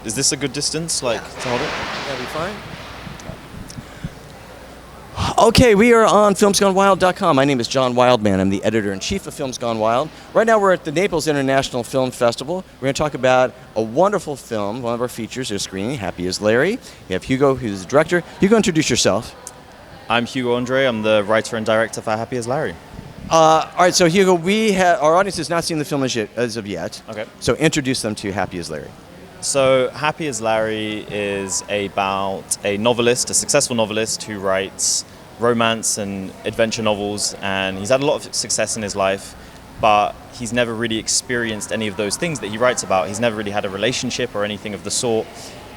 Is this a good distance, like, to hold it? That'll be fine. Okay, we are on filmsgonewild.com. My name is John Wildman. I'm the editor-in-chief of Films Gone Wild. Right now we're at the Naples International Film Festival. We're going to talk about a wonderful film, one of our features. They're screening, Happy as Larry. We have Hugo, who's the director. Hugo, introduce yourself. I'm Hugo Andre. I'm the writer and director for Happy as Larry. All right, so Hugo, our audience has not seen the film as of yet. Okay. So introduce them to Happy as Larry. So Happy as Larry is about a novelist, a successful novelist who writes romance and adventure novels, and he's had a lot of success in his life, but he's never really experienced any of those things that he writes about. He's never really had a relationship or anything of the sort,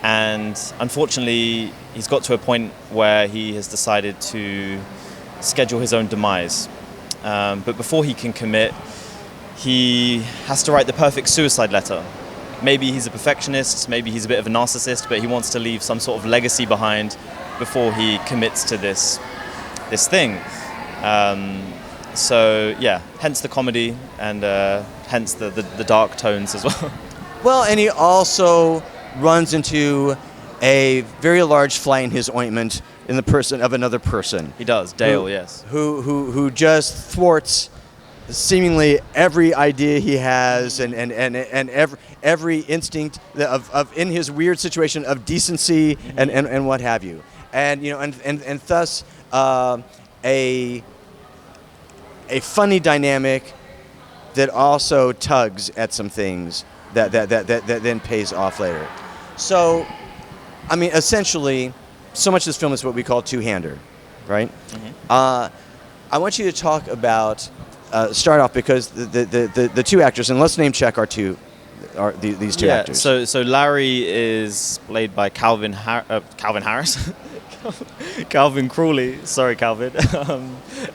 and unfortunately he's got to a point where he has decided to schedule his own demise. But before he can commit, he has to write the perfect suicide letter. Maybe he's a perfectionist, maybe he's a bit of a narcissist, but he wants to leave some sort of legacy behind before he commits to this thing. So yeah, hence the comedy and hence the dark tones as well. Well, and he also runs into a very large fly in his ointment in the person of another person. He does, Dale, yes. Who just thwarts seemingly every idea he has and every instinct of in his weird situation of decency and what have you. And you know and thus a funny dynamic that also tugs at some things that then pays off later. So, I mean, essentially, so much of this film is what we call two-hander, right? Mm-hmm. I want you to talk about start off because the two actors, and let's name check these two actors. So Larry is played by Calvin Harris. Calvin Crawley, sorry Calvin,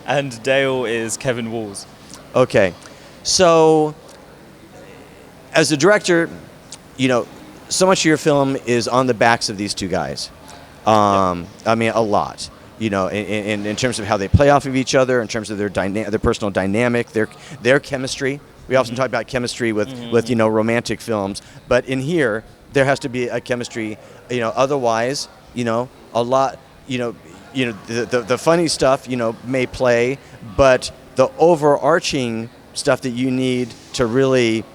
and Dale is Kevin Walls. Okay, so as a director, you know, so much of your film is on the backs of these two guys. I mean, a lot. You know, in terms of how they play off of each other, in terms of their personal dynamic, their chemistry. We often talk about chemistry with you know, romantic films, but in here there has to be a chemistry. You know, otherwise, you know, a lot. You know, the funny stuff, you know, may play, but the overarching stuff that you need to really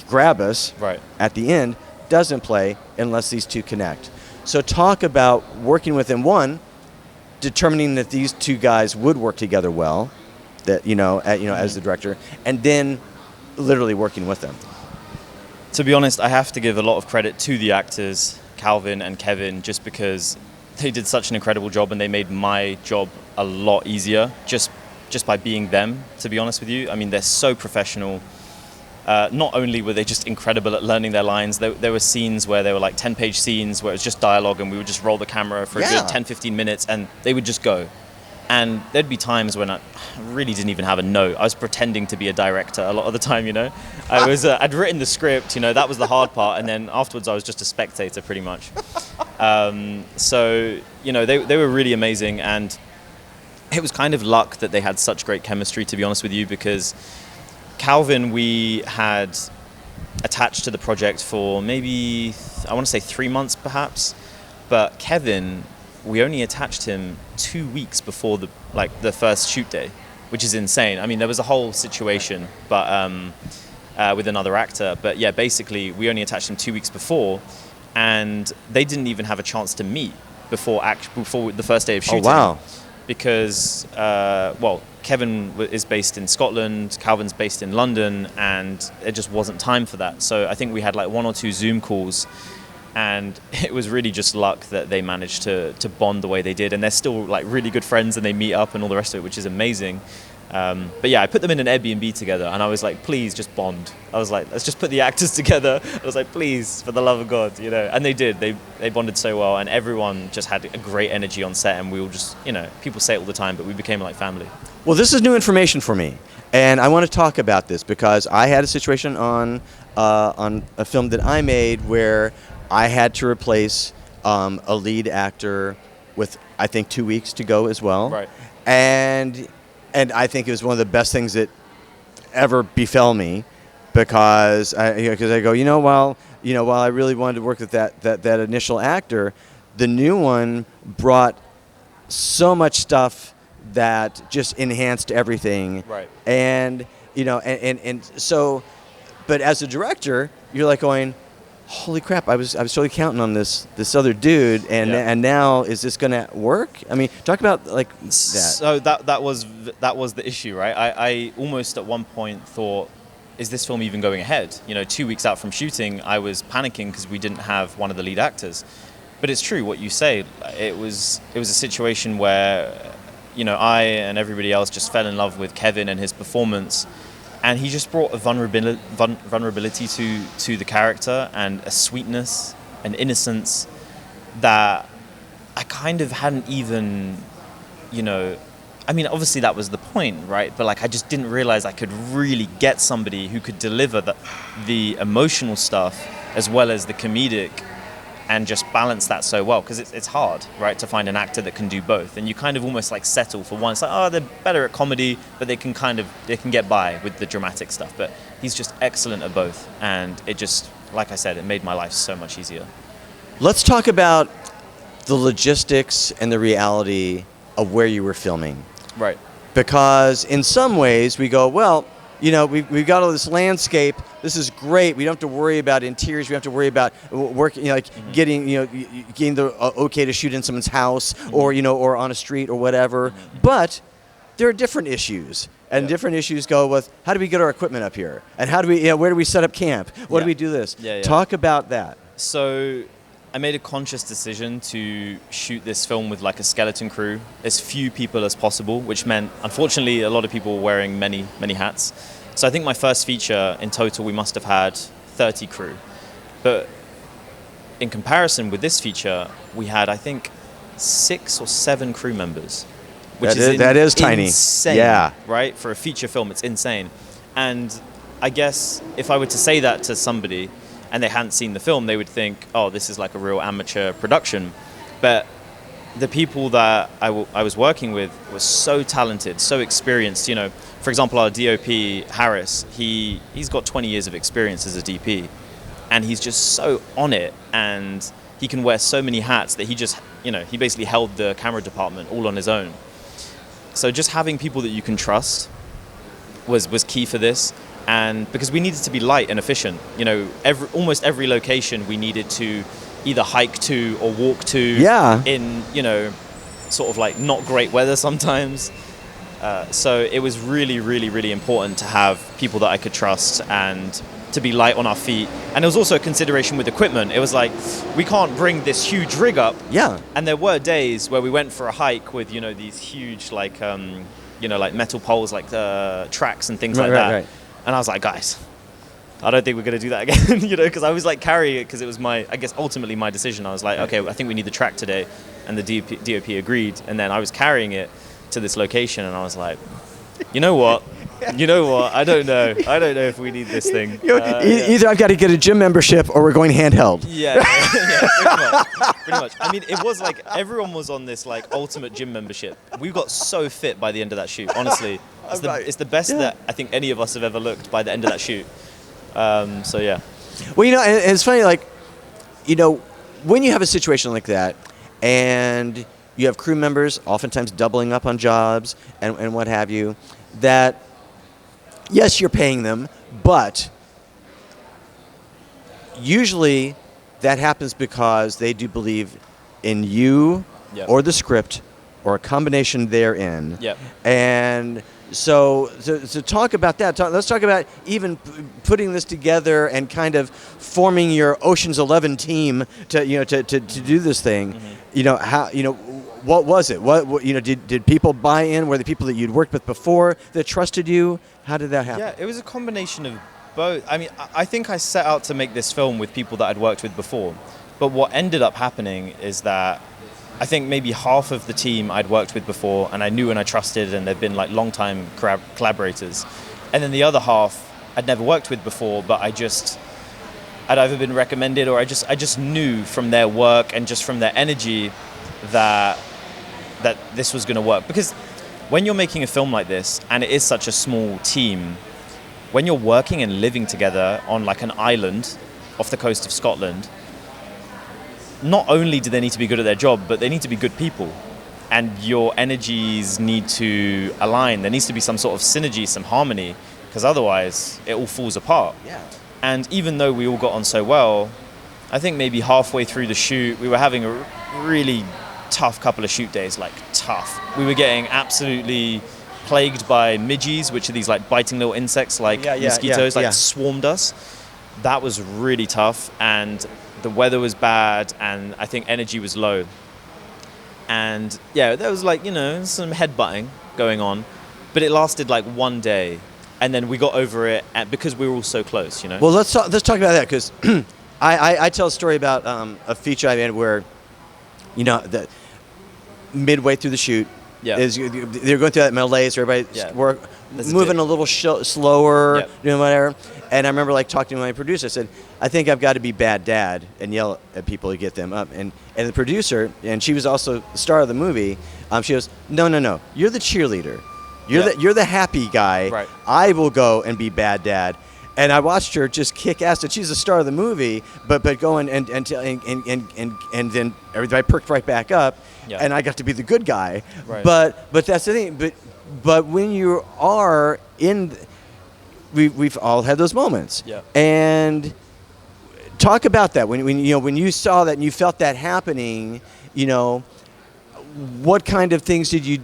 grab us at the end doesn't play unless these two connect. So talk about working with them. One, determining that these two guys would work together well, that as the director, and then literally working with them. To be honest, I have to give a lot of credit to the actors, Calvin and Kevin, just because they did such an incredible job and they made my job a lot easier just by being them, to be honest with you. I mean, they're so professional. Not only were they just incredible at learning their lines, there were scenes where they were like 10-page scenes where it was just dialogue and we would just roll the camera for a good 10-15 minutes and they would just go. And there'd be times when I really didn't even have a note. I was pretending to be a director a lot of the time, you know. I'd written the script, you know, that was the hard part, and then afterwards I was just a spectator pretty much. So, you know, they were really amazing, and it was kind of luck that they had such great chemistry, to be honest with you, because Calvin, we had attached to the project for maybe, I want to say 3 months perhaps, but Kevin, we only attached him 2 weeks before the first shoot day, which is insane. I mean, there was a whole situation, but with another actor. But yeah, basically, we only attached him 2 weeks before, and they didn't even have a chance to meet before the first day of shooting. Oh wow! Because Kevin is based in Scotland, Calvin's based in London, and it just wasn't time for that. So I think we had like 1 or 2 Zoom calls. And it was really just luck that they managed to bond the way they did. And they're still like really good friends and they meet up and all the rest of it, which is amazing. But yeah, I put them in an Airbnb together and I was like, please just bond. I was like, let's just put the actors together. I was like, please, for the love of God, you know. And they did. They bonded so well and everyone just had a great energy on set and we all just, you know, people say it all the time, but we became like family. Well, this is new information for me. And I want to talk about this because I had a situation on a film that I made where I had to replace a lead actor with, I think, 2 weeks to go as well. Right. And I think it was one of the best things that ever befell me because I go, while I really wanted to work with that initial actor, the new one brought so much stuff that just enhanced everything. Right. And and so, but as a director, you're like going, holy crap! I was totally counting on this other dude, and now is this gonna work? I mean, talk about like that. So that was the issue, right? I almost at one point thought, is this film even going ahead? 2 weeks out from shooting, I was panicking because we didn't have one of the lead actors. But it's true what you say. It was a situation where, I and everybody else just fell in love with Kevin and his performance. And he just brought a vulnerability to the character, and a sweetness, an innocence that I kind of hadn't even, I mean, obviously that was the point, right? But like, I just didn't realize I could really get somebody who could deliver the emotional stuff as well as the comedic, and just balance that so well, because it's hard, right, to find an actor that can do both, and you kind of almost like settle for one. It's like, oh, they're better at comedy, but they can get by with the dramatic stuff. But he's just excellent at both, and it just, like I said, it made my life so much easier. Let's talk about the logistics and the reality of where you were filming. Right. Because in some ways we go, well, we've got all this landscape. This is great. We don't have to worry about interiors. We don't have to worry about working, getting the okay to shoot in someone's house, or or on a street or whatever. But there are different issues, and different issues go with, how do we get our equipment up here, and how do we, where do we set up camp? What do we do this? Talk about that. So I made a conscious decision to shoot this film with like a skeleton crew, as few people as possible, which meant, unfortunately, a lot of people were wearing many, many hats. So I think my first feature, in total, we must have had 30 crew. But in comparison with this feature, we had, I think, 6 or 7 crew members. Which that is tiny. Insane, yeah. Right? For a feature film, it's insane. And I guess if I were to say that to somebody and they hadn't seen the film, they would think, oh, this is like a real amateur production. But the people that I was working with were so talented, so experienced. For example, our DOP, Harris, he's got 20 years of experience as a DP, and he's just so on it, and he can wear so many hats that he just, he basically held the camera department all on his own. So just having people that you can trust was key for this. And because we needed to be light and efficient, almost every location we needed to either hike to or walk to in, sort of like not great weather sometimes. So it was really, really, really important to have people that I could trust and to be light on our feet. And there was also a consideration with equipment. It was like, we can't bring this huge rig up. Yeah. And there were days where we went for a hike with, these huge, like, like metal poles, like tracks and things like that. Right. And I was like, guys, I don't think we're going to do that again, because I was like carrying it because it was ultimately my decision. I was like, okay, I think we need the track today. And the DOP agreed. And then I was carrying it to this location, and I was like, you know what? I don't know if we need this thing. Either I've got to get a gym membership or we're going handheld. Yeah, pretty much. I mean, it was like everyone was on this like ultimate gym membership. We got so fit by the end of that shoot. Honestly, it's the best that I think any of us have ever looked by the end of that shoot. So yeah. Well, it's funny, like, when you have a situation like that, and you have crew members oftentimes doubling up on jobs and what have you, that yes, you're paying them, but usually that happens because they do believe in you or the script or a combination therein. Yep. And so talk about that. Let's talk about even putting this together and kind of forming your Ocean's 11 team to do this thing. Mm-hmm. What was it? What did people buy in? Were the people that you'd worked with before that trusted you? How did that happen? Yeah, it was a combination of both. I mean, I think I set out to make this film with people that I'd worked with before. But what ended up happening is that I think maybe half of the team I'd worked with before and I knew and I trusted, and they've been like long-time collaborators. And then the other half I'd never worked with before, but I'd either been recommended or I just knew from their work and just from their energy that this was going to work. Because when you're making a film like this, and it is such a small team, when you're working and living together on like an island off the coast of Scotland, not only do they need to be good at their job, but they need to be good people. And your energies need to align. There needs to be some sort of synergy, some harmony, because otherwise it all falls apart. Yeah. And even though we all got on so well, I think maybe halfway through the shoot, we were having a really tough couple of shoot days, like tough. We were getting absolutely plagued by midges, which are these like biting little insects like mosquitoes, swarmed us. That was really tough, and the weather was bad, and I think energy was low. And yeah, there was like, some headbutting going on, but it lasted like one day, and then we got over it because we were all so close, Well, let's talk about that, because I tell a story about a feature I made where, the midway through the shoot, they're going through that malaise, everybody's moving a little slower, doing whatever. And I remember like talking to my producer. I said, I think I've got to be bad dad and yell at people to get them up. And the producer, and she was also the star of the movie, she goes, no, you're the cheerleader. You're the happy guy. Right. I will go and be bad dad. And I watched her just kick ass. And she's the star of the movie, but go and then everybody perked right back up, and I got to be the good guy. Right. But that's the thing. But when you are in, we've all had those moments. Yeah. And talk about that when you saw that and you felt that happening. What kind of things did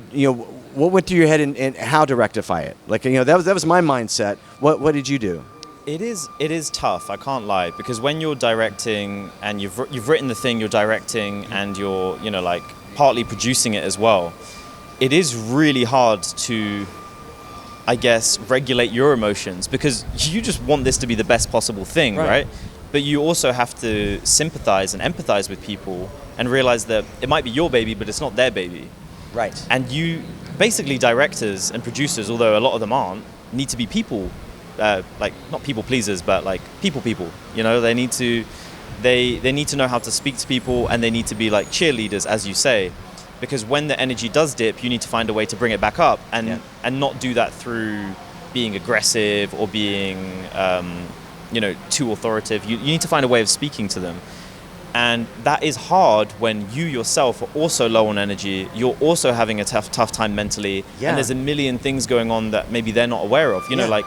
what went through your head and how to rectify it? Like that was my mindset. What did you do? It is tough, I can't lie, because when you're directing and you've written the thing you're directing and you're like partly producing it as well, it is really hard to, I guess, regulate your emotions, because you just want this to be the best possible thing, right? But you also have to sympathize and empathize with people and realize that it might be your baby, but it's not their baby. Right. And you basically, directors and producers, although a lot of them aren't, need to be people. Like not people pleasers, but like people. They need to know how to speak to people, and they need to be like cheerleaders, as you say, because when the energy does dip, you need to find a way to bring it back up, and not do that through being aggressive or being too authoritative. You need to find a way of speaking to them, and that is hard when you yourself are also low on energy. You're also having a tough time mentally, and there's a million things going on that maybe they're not aware of. Like.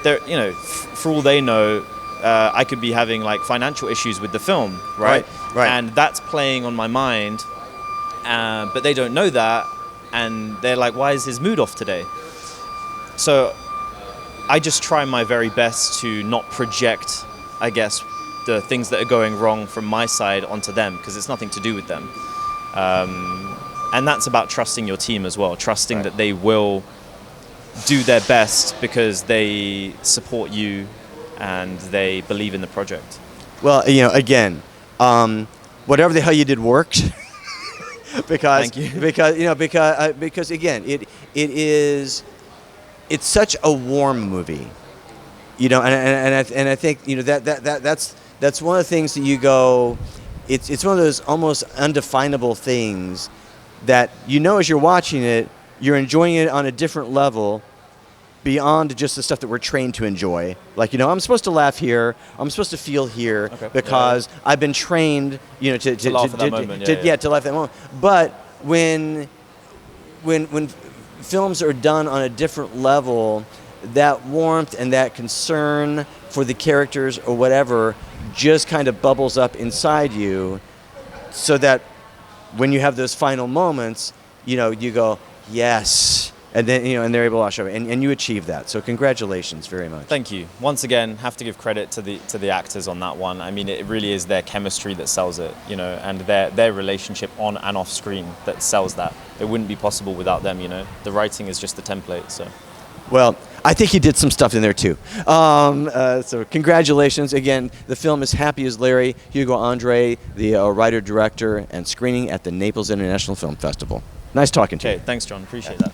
For all they know, I could be having like financial issues with the film, right? And that's playing on my mind, but they don't know that, and they're like, why is his mood off today? So I just try my very best to not project, I guess, the things that are going wrong from my side onto them, because it's nothing to do with them. And that's about trusting your team as well, trusting that they will do their best because they support you and they believe in the project. Well, again, whatever the hell you did worked. because Thank you. because again, it's such a warm movie. And I think that's one of the things that you go, it's one of those almost undefinable things that as you're watching it, you're enjoying it on a different level beyond just the stuff that we're trained to enjoy. Like, I'm supposed to laugh here, I'm supposed to feel here, because I've been trained, to laugh at that moment. To laugh at that moment. But when films are done on a different level, that warmth and that concern for the characters or whatever just kind of bubbles up inside you, so that when you have those final moments, you go, yes, and then and they're able to show it, and you achieve that. So congratulations very much. Thank you. Once again, have to give credit to the actors on that one. I mean, it really is their chemistry that sells it, and their relationship on and off screen that sells that. It wouldn't be possible without them. The writing is just the template. So. Well, I think you did some stuff in there too. So congratulations again. The film is Happy as Larry. Hugo Andre, the writer, director, and screening at the Naples International Film Festival. Nice talking to you. Okay, thanks, John. Appreciate that.